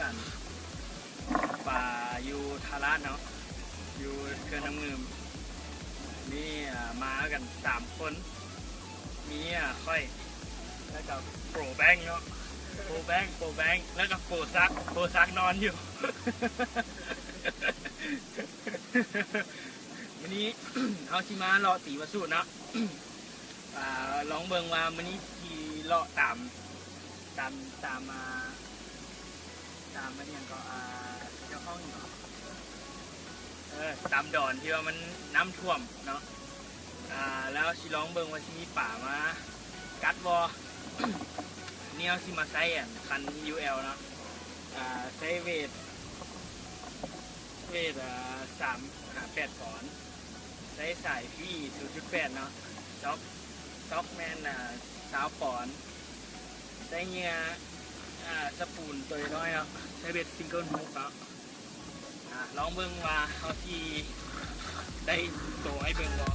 อันป่าอยู่ทาราเนาะอยู่เขื่อนน้ำเงิมนี่มากัน3 คนมีค่อยแล้วก็โปรแบงค์เนาะโปรแบงค์แล้วก็โปรซักนอนอยู่ วันนี้ เอาชิมาเลาะตีมาสูตรเนาะ ลองเบิ่งว่าวันนี้ขี่เลาะตามมาเนี่ยก็เจ้าห้องเนาะตามดอนที่ว่ามันน้ำท่วมเนาะแล้วชิลองเบิ่งว่าชิมีป่ามากัดวอ เนี่ยชิมาใส่คัน UL เนาะใช้เวท358 ปอนด์ใช้สายพี่ 0.8 เนาะซ็อกแมน20 ปอนด์ใช้เงี้ยสปูนตัวน้อยเนาะใช้เบ็ดซิงเกิลฮุกเนาะลองเบิ่งว่าเขาที่ได้ตัวให้เบิ่งบ่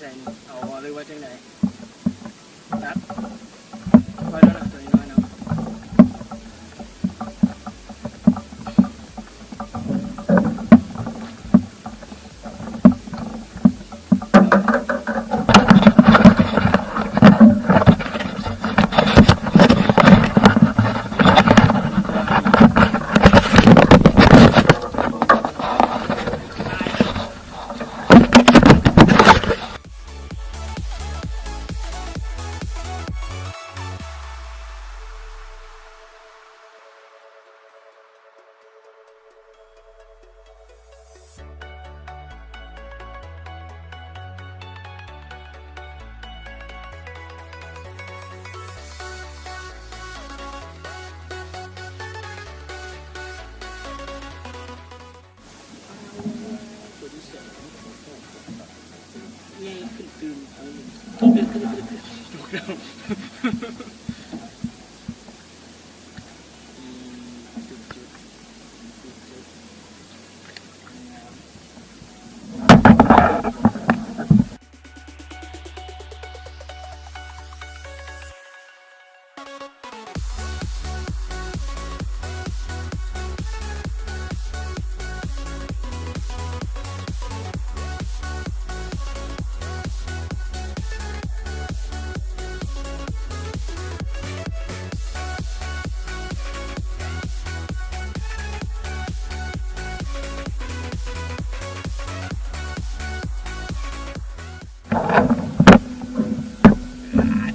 ใส่เอาหรือว่าจังไหนตัดไว้แล้วนะตัวน้อยเนาะนี่ขึ้นตื่นถูกแล้ว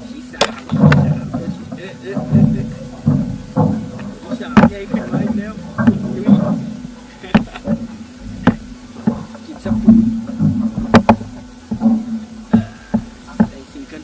ที่ 3ใหญ่ขึ้น อีกแล้วยุ้ยกินสปูนได้ซิงเกิล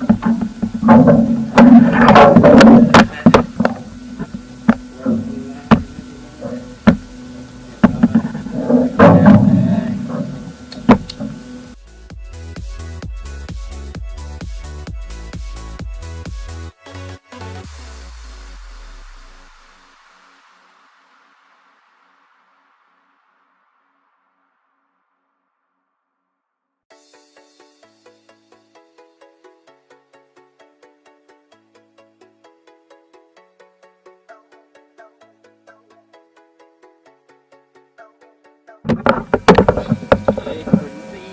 เฮ้ยคุณซี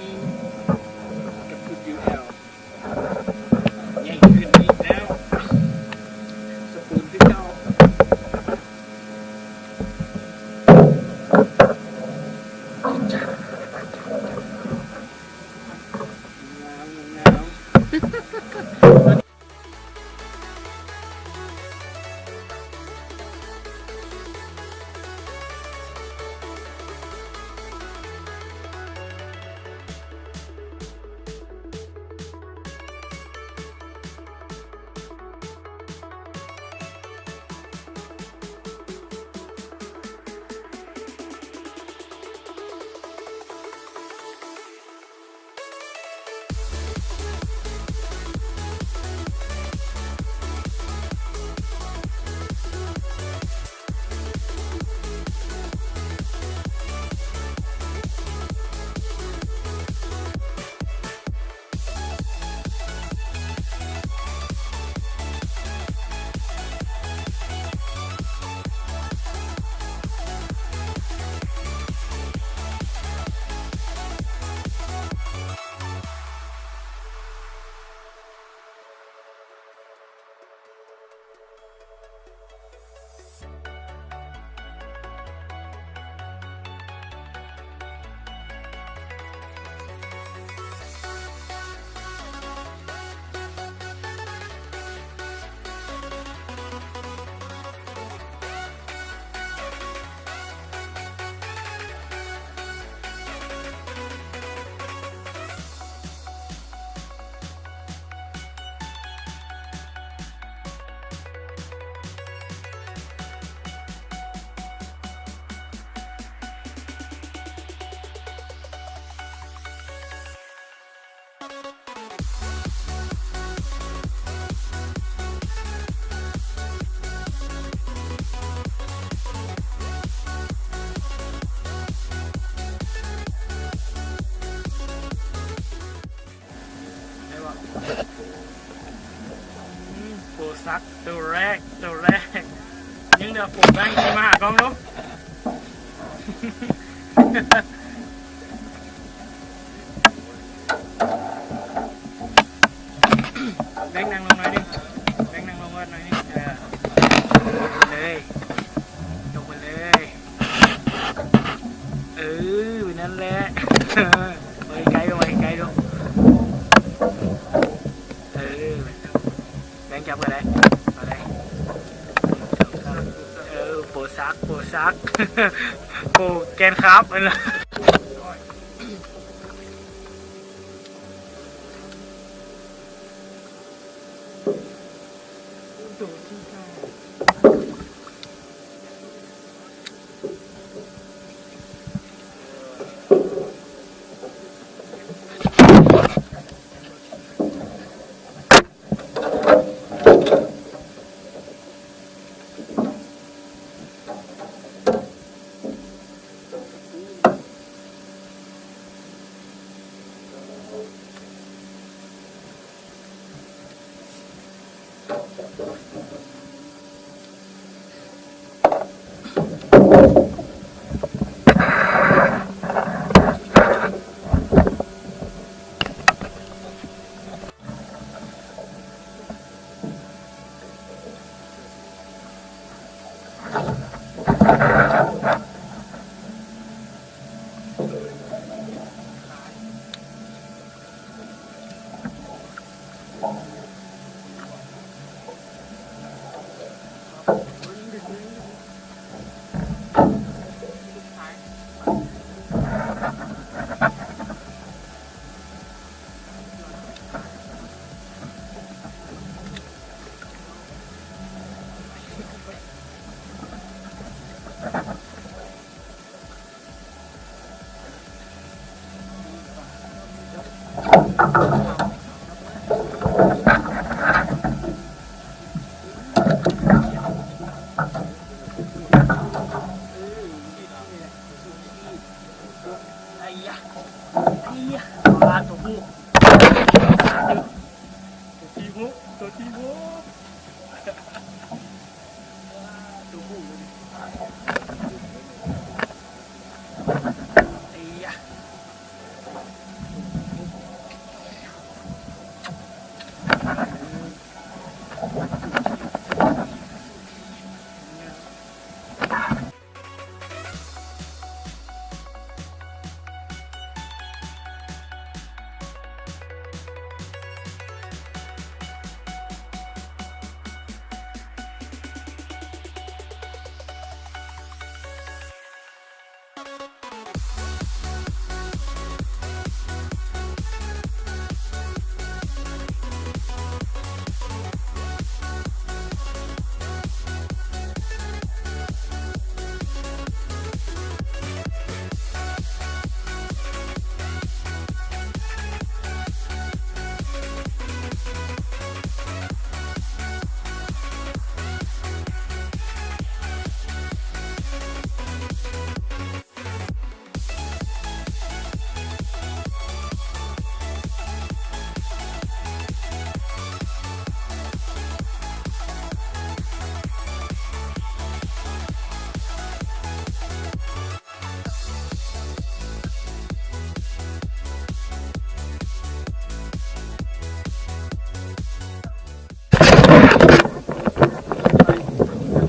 กับคุณยูเอลใหญ่ขึ้นอีกแล้วสปูนที่เก่าน้ำได้ป่ะโปรซักตัวแรกยังเดี๋ยวผมแบงค์มาหากล้องเนาะแบงค์นั่งลงหน่อยนึงแบงค์นั่งลงหน่อยนึงเลยลงมาเลยนั่นแหละไปไกลดูแบงค์จับกันเลยมาเลยโปรซักโปแกนครับมันละ ไอ้ยะปลาตัวผู้ตัวที่มุตัวผู้ไอ้ยะ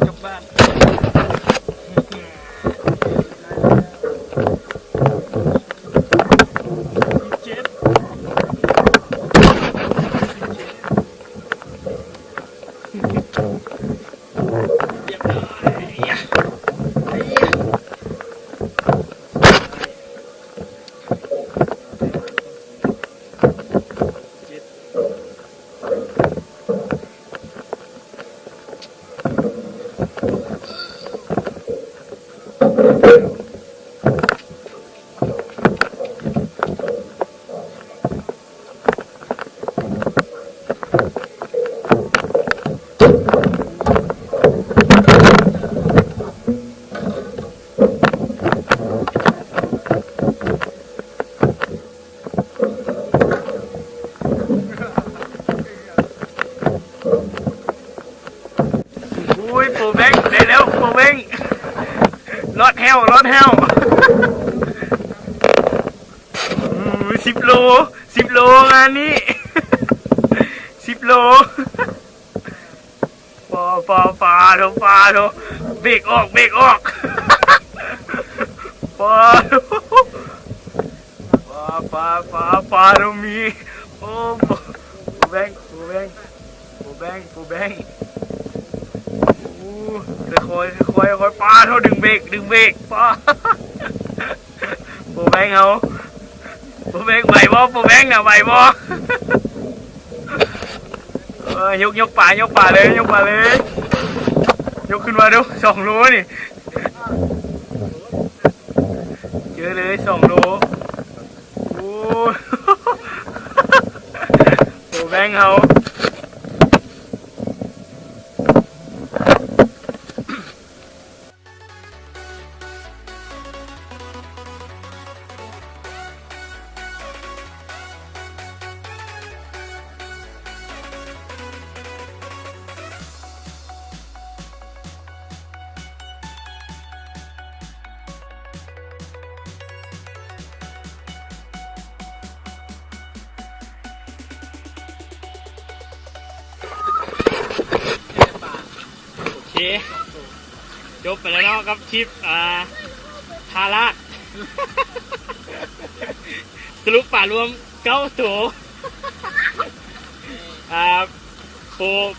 กลับบ้านเจ็ดเรียบร้อยไอ้ยะเจ็ดอุ้ยปูแบงได้แล้วปูแบงรถแฮว10 โลงานนี้10 โลปลาโถเบรกออกปลาโถมีโอ้ปูแบงโอ้ค่อยปลาโถดึงเบรกปลาปูแบงเอาปูแบงไหวบ่ปูแบงน่ะไหวบ่ยกปลาเลยยกขึ้นมาดู2 โลนี่เจอเลย2 โลโอ้ปูแบงเอาจบไปแล้วเนาะกับคลิปทาราสรุปป่ารวม9 ตัว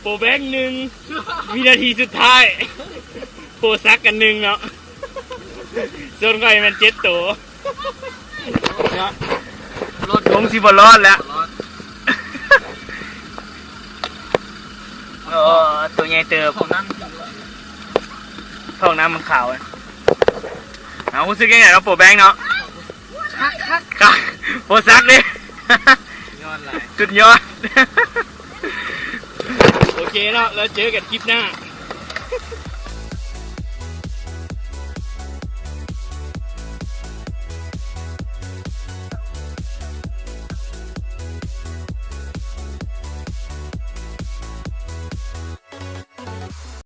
โปแบง1วินาทีสุดท้ายโปซักกัน1เนาะส่วนใครมัน7 ตัวรถลงสิบรอดแล้วตัวใหญ่เติบท้องน้ำมันขาวเอารู้สึกยังไงเราโปรแบงเนาะคักโปรซักดิ สุดยอด โอเคเนาะแล้วเจอกันคลิปหน้า